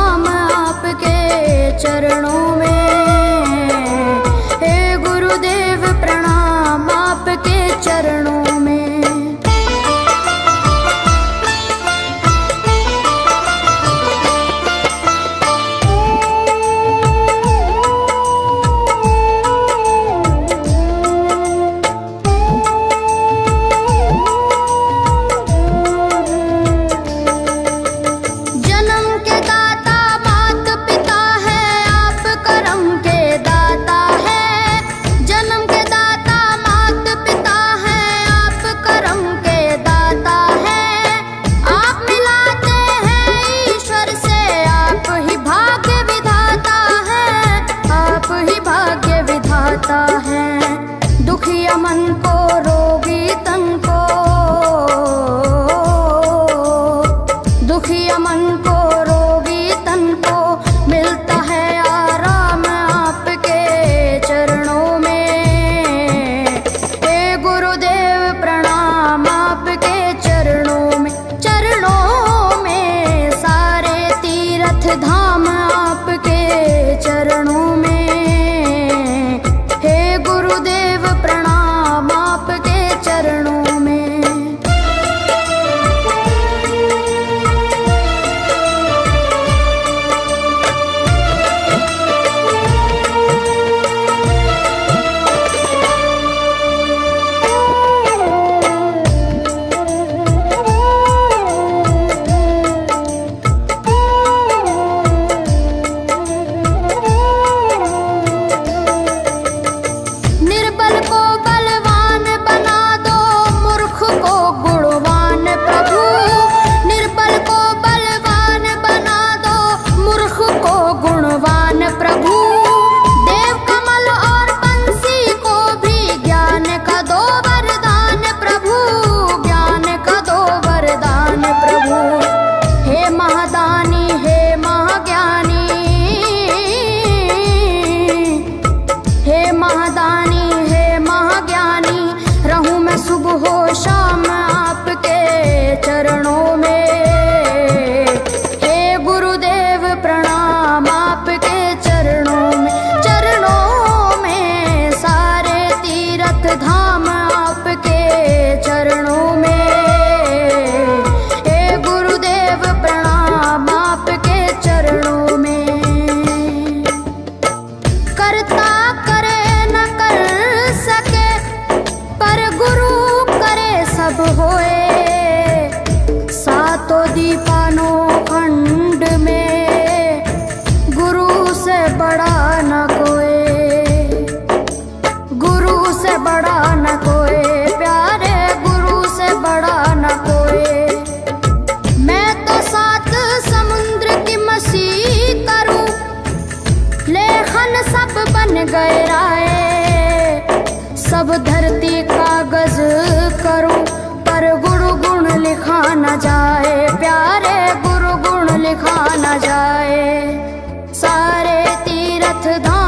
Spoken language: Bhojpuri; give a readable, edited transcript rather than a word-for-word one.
धाम आपके चरणों में। हे गुरुदेव प्रणाम आपके चरणों में। दुखिया मन को रोगी तन को, दुखिया मन को रोगी तन को मिलता है आराम आपके चरणों में। हे गुरुदेव प्रणाम आपके चरणों में। चरणों में सारे तीर्थ धाम आपके चरणों में। गुरुदेव प्रणाम आपके चरणों में। सुबह हो शाम आपके चरणों में। हे गुरुदेव प्रणाम आपके चरणों में। चरणों में सारे तीर्थ धाम आपके चरणों में। हे गुरुदेव प्रणाम आपके चरणों में। करता करे न कर सके पर गुरु सब होए। सातों दीपानों खंड में गुरु से बड़ा न कोई, गुरु से बड़ा न कोई प्यारे, गुरु से बड़ा न कोई। मैं तो सात समुद्र की मसी करूं, लेखन सब बन गए राय। सब धरती कागज करूं पर गुरु गुण लिखा न जाए प्यारे, गुरु गुण लिखा न जाए। सारे तीर्थ धाम